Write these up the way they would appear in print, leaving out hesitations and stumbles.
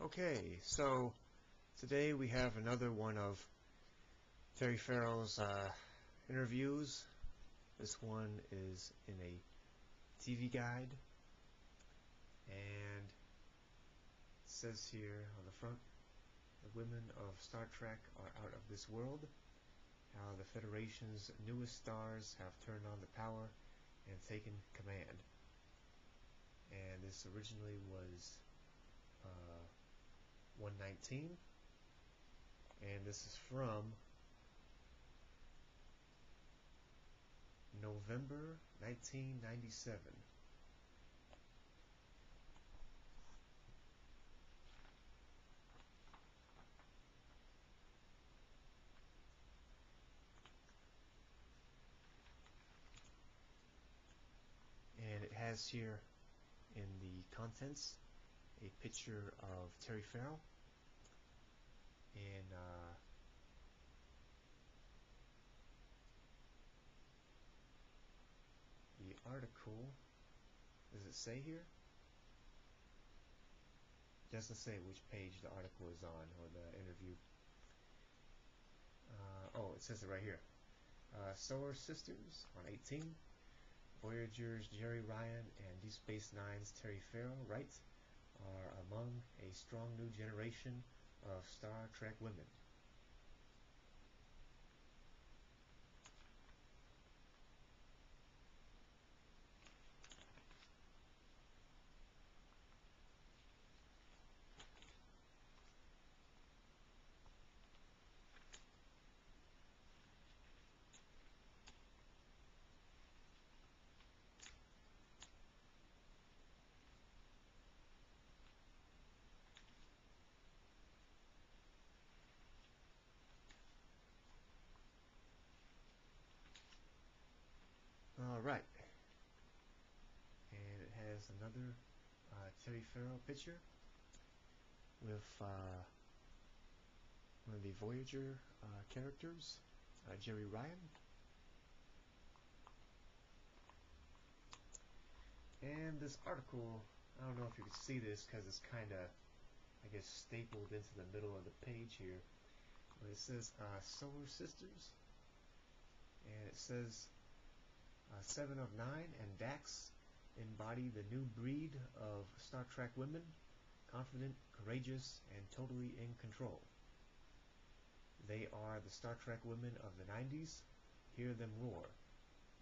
Okay, so today we have another one of Terry Farrell's interviews. This one is in a TV guide, and it says here on the front, the women of Star Trek are out of this world, how the Federation's newest stars have turned on the power and taken command. And this originally was 119, and this is from November 1997. And it has here in the contents a picture of Terry Farrell and the article. Does it say here? It doesn't say which page the article is on, or the interview. Oh, it says it right here. Solar Sisters on 18. Voyager's Jerry Ryan and Deep Space Nine's Terry Farrell, Wright, are among a strong new generation of Star Trek women. Alright, and it has another Terry Farrell picture with one of the Voyager characters, Jerry Ryan. And this article, I don't know if you can see this because it's kind of, I guess, stapled into the middle of the page here. But it says Solar Sisters, and it says 7 of 9 and Dax embody the new breed of Star Trek women, confident, courageous, and totally in control. They are the Star Trek women of the 90s. Hear them roar.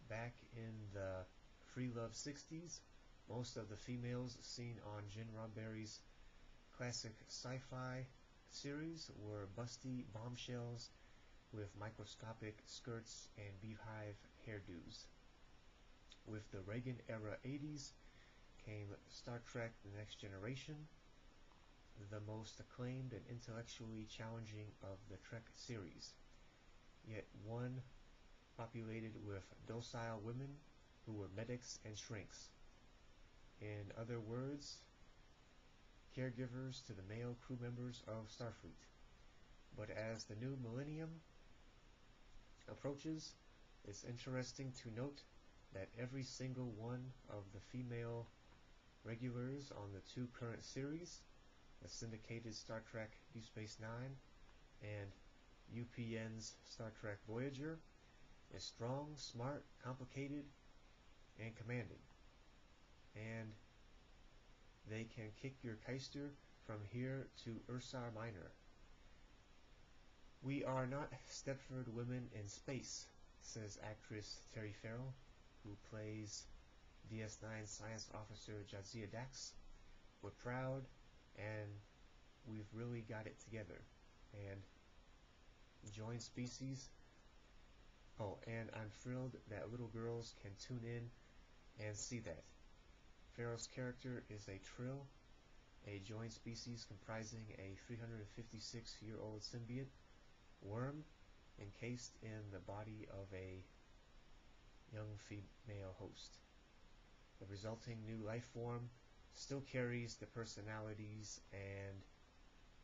Back in the free love 60s, most of the females seen on Gene Roddenberry's classic sci-fi series were busty bombshells with microscopic skirts and beehive hairdos. With the Reagan-era 80s came Star Trek The Next Generation, the most acclaimed and intellectually challenging of the Trek series, yet one populated with docile women who were medics and shrinks. In other words, caregivers to the male crew members of Starfleet. But as the new millennium approaches, it's interesting to note that every single one of the female regulars on the two current series, the syndicated Star Trek Deep Space Nine and UPN's Star Trek Voyager, is strong, smart, complicated, and commanding. And they can kick your keister from here to Ursa Minor. We are not Stepford women in space, says actress Terry Farrell, who plays DS9 Science Officer Jadzia Dax. We're proud, and we've really got it together. And join species. Oh, and I'm thrilled that little girls can tune in and see that. Farrell's character is a Trill, a joined species comprising a 356-year-old symbiote worm encased in the body of a young female host. The resulting new life form still carries the personalities and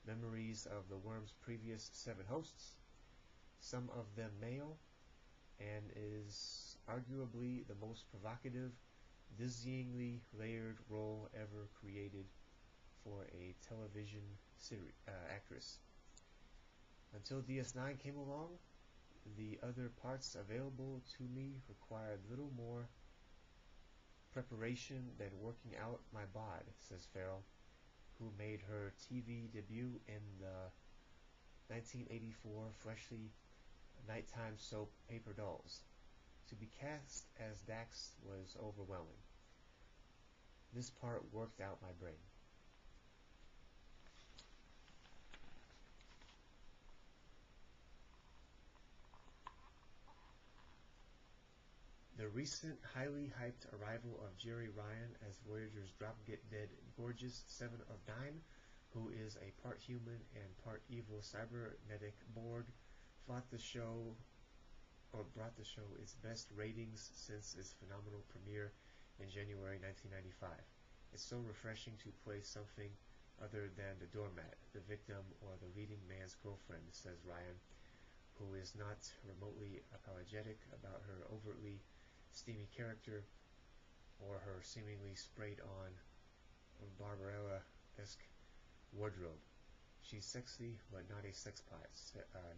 memories of the worm's previous 7 hosts, some of them male, and is arguably the most provocative, dizzyingly layered role ever created for a television actress. Until DS9 came along, the other parts available to me required little more preparation than working out my bod, says Farrell, who made her TV debut in the 1984 freshly nighttime soap Paper Dolls. To be cast as Dax was overwhelming. This part worked out my brain. The recent highly hyped arrival of Jeri Ryan as Voyager's drop-get-dead gorgeous 7 of 9, who is a part human and part evil cybernetic Borg, brought the show its best ratings since its phenomenal premiere in January 1995. It's so refreshing to play something other than the doormat, the victim, or the leading man's girlfriend, says Ryan, who is not remotely apologetic about her overtly steamy character or her seemingly sprayed-on Barbarella-esque wardrobe. She's sexy, but not a sexpot,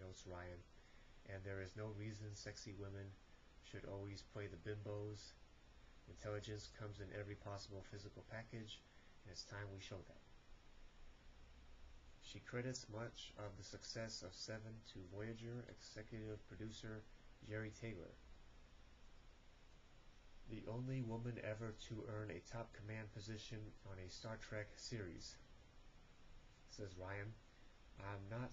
notes Ryan, and there is no reason sexy women should always play the bimbos. Intelligence comes in every possible physical package, and it's time we show that. She credits much of the success of Seven to Voyager executive producer Jeri Taylor, the only woman ever to earn a top command position on a Star Trek series, says Ryan. I'm not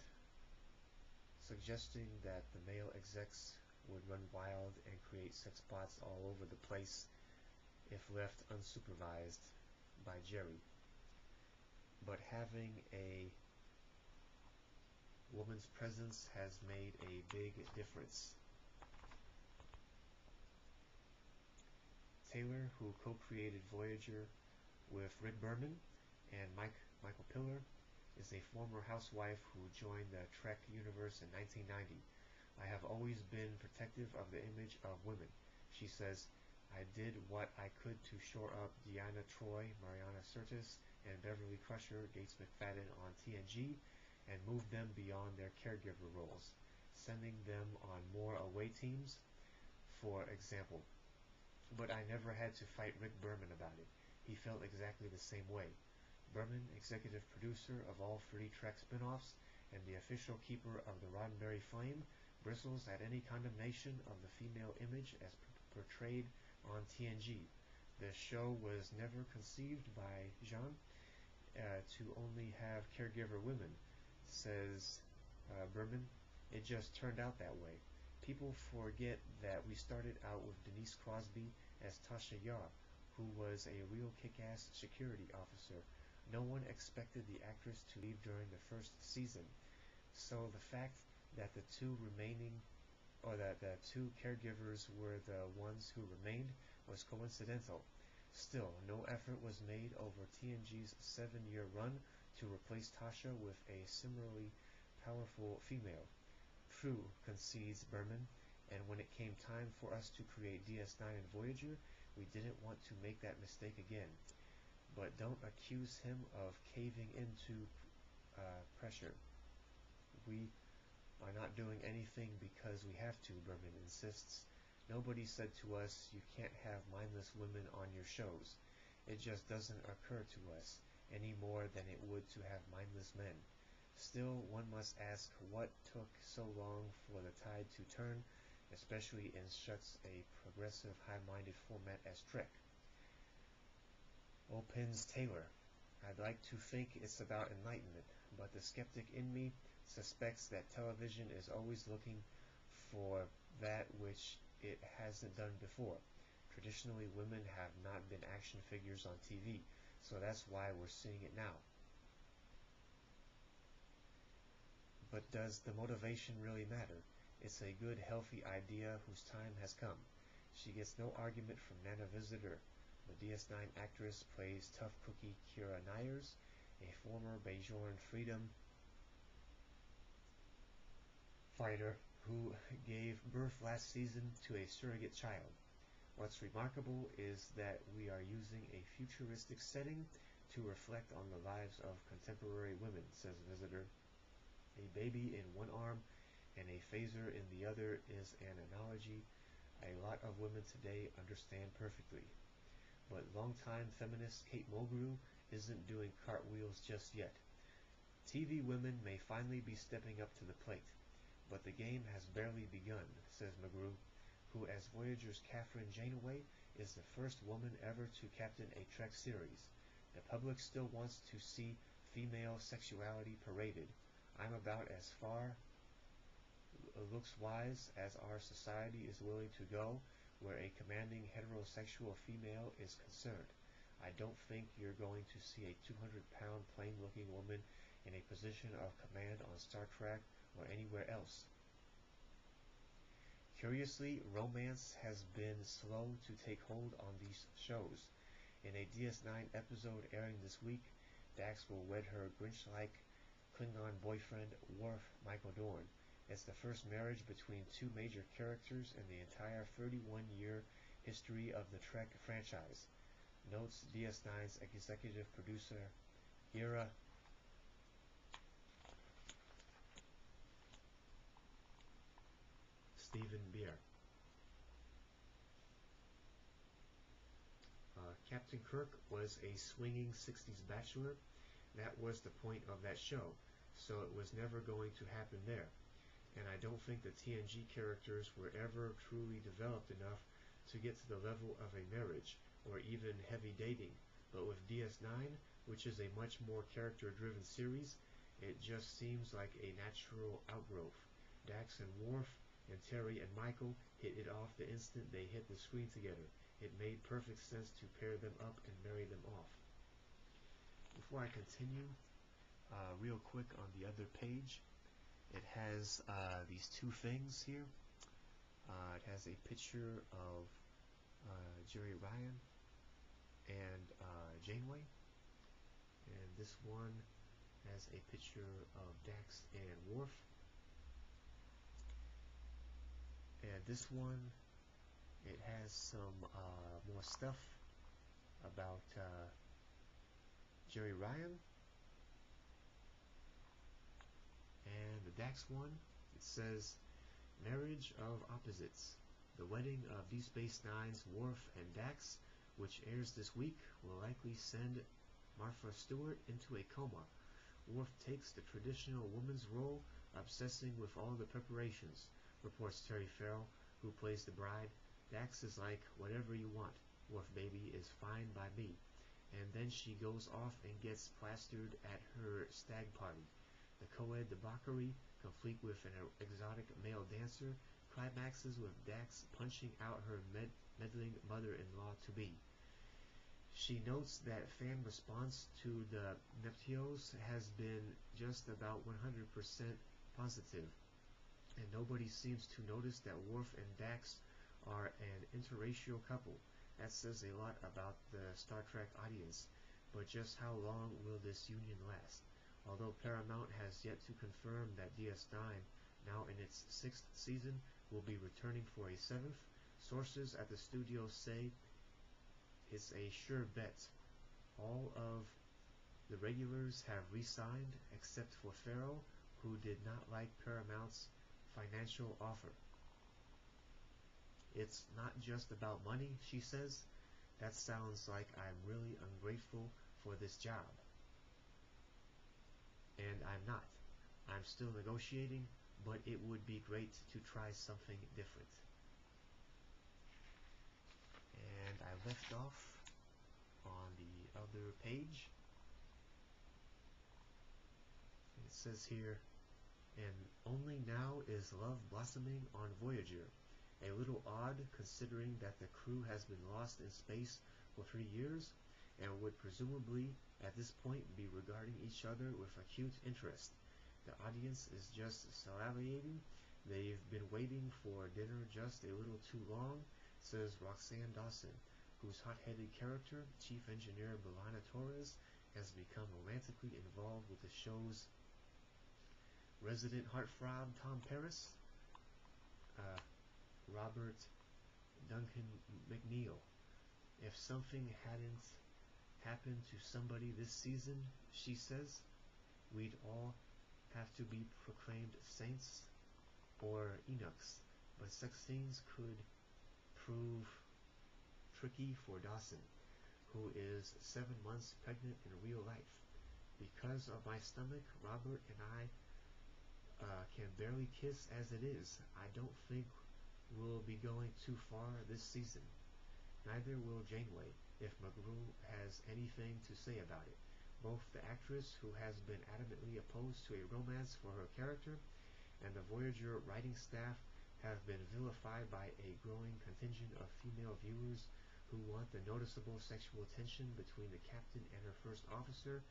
suggesting that the male execs would run wild and create sex bots all over the place if left unsupervised by Jeri, but having a woman's presence has made a big difference. Taylor, who co-created Voyager with Rick Berman and Michael Piller, is a former housewife who joined the Trek universe in 1990. I have always been protective of the image of women. She says, I did what I could to shore up Deanna Troi, Mariana Sirtis, and Beverly Crusher, Gates McFadden on TNG, and moved them beyond their caregiver roles, sending them on more away teams, for example. But I never had to fight Rick Berman about it. He felt exactly the same way. Berman, executive producer of all 3 Trek spin-offs and the official keeper of the Roddenberry Flame, bristles at any condemnation of the female image as portrayed on TNG. The show was never conceived by Jean to only have caregiver women, says Berman. It just turned out that way. People forget that we started out with Denise Crosby as Tasha Yar, who was a real kick-ass security officer. No one expected the actress to leave during the first season, so the fact that the two caregivers were the ones who remained was coincidental. Still, no effort was made over TNG's 7-year run to replace Tasha with a similarly powerful female. True, concedes Berman, and when it came time for us to create DS9 and Voyager, we didn't want to make that mistake again. But don't accuse him of caving into pressure. We are not doing anything because we have to, Berman insists. Nobody said to us, you can't have mindless women on your shows. It just doesn't occur to us, any more than it would to have mindless men. Still, one must ask what took so long for the tide to turn, especially in such a progressive, high-minded format as Trek. Opens Taylor. I'd like to think it's about enlightenment, but the skeptic in me suspects that television is always looking for that which it hasn't done before. Traditionally, women have not been action figures on TV, so that's why we're seeing it now. But does the motivation really matter? It's a good, healthy idea whose time has come. She gets no argument from Nana Visitor. The DS9 actress plays tough cookie Kira Nyers, a former Bajoran freedom fighter who gave birth last season to a surrogate child. What's remarkable is that we are using a futuristic setting to reflect on the lives of contemporary women, says visitor. A baby in one arm and a phaser in the other is an analogy a lot of women today understand perfectly. But longtime feminist Kate Mulgrew isn't doing cartwheels just yet. TV women may finally be stepping up to the plate, but the game has barely begun, says McGrew, who as Voyager's Catherine Janeway is the first woman ever to captain a Trek series. The public still wants to see female sexuality paraded. I'm about as far looks-wise as our society is willing to go where a commanding heterosexual female is concerned. I don't think you're going to see a 200-pound plain-looking woman in a position of command on Star Trek or anywhere else. Curiously, romance has been slow to take hold on these shows. In a DS9 episode airing this week, Dax will wed her Grinch-like Klingon boyfriend, Worf Michael Dorn. It's the first marriage between two major characters in the entire 31-year history of the Trek franchise, notes DS9's executive producer, Ira Stephen Beer. Captain Kirk was a swinging 60s bachelor. That was the point of that show, so it was never going to happen there. And I don't think the TNG characters were ever truly developed enough to get to the level of a marriage, or even heavy dating. But with DS9, which is a much more character-driven series, it just seems like a natural outgrowth. Dax and Worf and Terry and Michael hit it off the instant they hit the screen together. It made perfect sense to pair them up and marry them off. Before I continue, real quick on the other page, it has these two things here. It has a picture of Jerry Ryan and Janeway, and this one has a picture of Dax and Worf, and this one, it has some more stuff about Jerry Ryan. And the Dax one, it says, Marriage of Opposites. The wedding of Deep Space Nine's Worf and Dax, which airs this week, will likely send Martha Stewart into a coma. Worf takes the traditional woman's role, obsessing with all the preparations, reports Terry Farrell, who plays the bride. Dax is like, whatever you want. Worf baby is fine by me. And then she goes off and gets plastered at her stag party. The co-ed debauchery, complete with an exotic male dancer, climaxes with Dax punching out her meddling mother-in-law-to-be. She notes that fan response to the nuptials has been just about 100% positive, and nobody seems to notice that Worf and Dax are an interracial couple. That says a lot about the Star Trek audience, but just how long will this union last? Although Paramount has yet to confirm that DS9, now in its 6th season, will be returning for a 7th, sources at the studio say it's a sure bet. All of the regulars have re-signed except for Farrell, who did not like Paramount's financial offer. It's not just about money, she says. That sounds like I'm really ungrateful for this job. And I'm not. I'm still negotiating, but it would be great to try something different. And I left off on the other page. It says here, and only now is love blossoming on Voyager. A little odd considering that the crew has been lost in space for 3 years and would presumably at this point be regarding each other with acute interest. The audience is just salivating. They've been waiting for dinner just a little too long, says Roxanne Dawson, whose hot-headed character, Chief Engineer Belana Torres, has become romantically involved with the show's resident heartthrob Tom Paris, Robert Duncan McNeil. If something hadn't happen to somebody this season, she says, we'd all have to be proclaimed saints or eunuchs, but sex scenes could prove tricky for Dawson, who is 7 months pregnant in real life. Because of my stomach, Robert and I can barely kiss as it is. I don't think we'll be going too far this season. Neither will Janeway, if McGrew has anything to say about it. Both the actress, who has been adamantly opposed to a romance for her character, and the Voyager writing staff have been vilified by a growing contingent of female viewers who want the noticeable sexual tension between the captain and her first officer,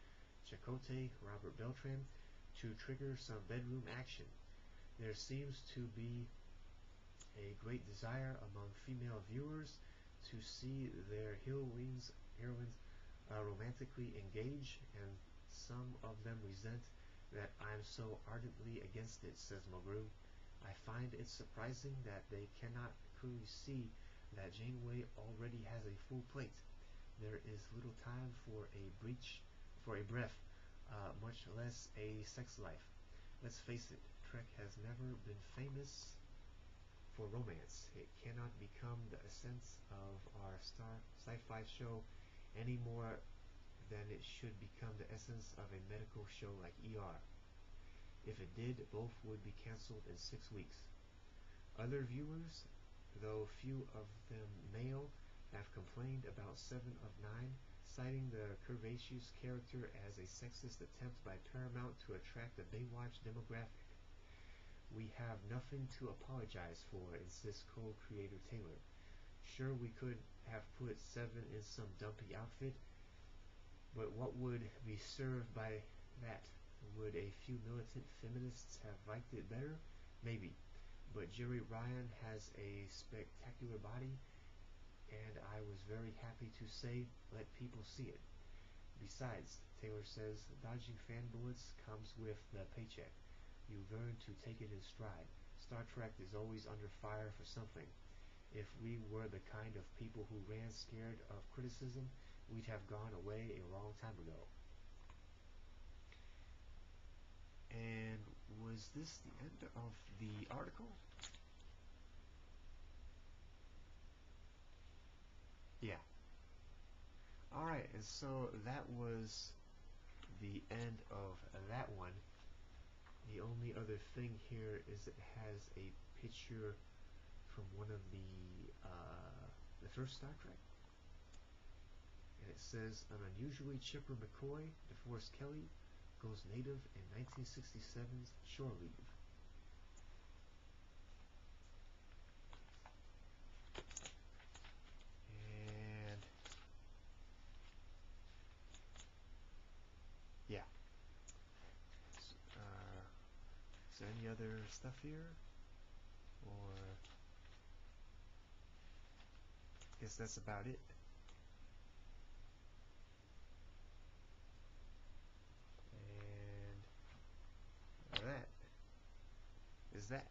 Chakotay Robert Beltran, to trigger some bedroom action. There seems to be a great desire among female viewers to see their heroines romantically engage, and some of them resent that I'm so ardently against it, says McGrew. I find it surprising that they cannot clearly see that Janeway already has a full plate. There is little time for a breath, much less a sex life. Let's face it, Trek has never been famous for romance. It cannot become the essence of our sci-fi show any more than it should become the essence of a medical show like ER. If it did, both would be cancelled in 6 weeks. Other viewers, though few of them male, have complained about 7 of 9, citing the curvaceous character as a sexist attempt by Paramount to attract a Baywatch demographic. We have nothing to apologize for, insists co-creator Taylor. Sure, we could have put 7 in some dumpy outfit, but what would be served by that? Would a few militant feminists have liked it better? Maybe. But Jerry Ryan has a spectacular body, and I was very happy to say, let people see it. Besides, Taylor says, dodging fan bullets comes with the paycheck. You learn to take it in stride. Star Trek is always under fire for something. If we were the kind of people who ran scared of criticism, we'd have gone away a long time ago. And was this the end of the article? Yeah. Alright, and so that was the end of that one. The only other thing here is it has a picture from one of the first Star Trek. And it says, an unusually chipper McCoy, DeForest Kelly, goes native in 1967's Shore Leave. And yeah. Is there any other stuff here? Or I guess that's about it. And that is that.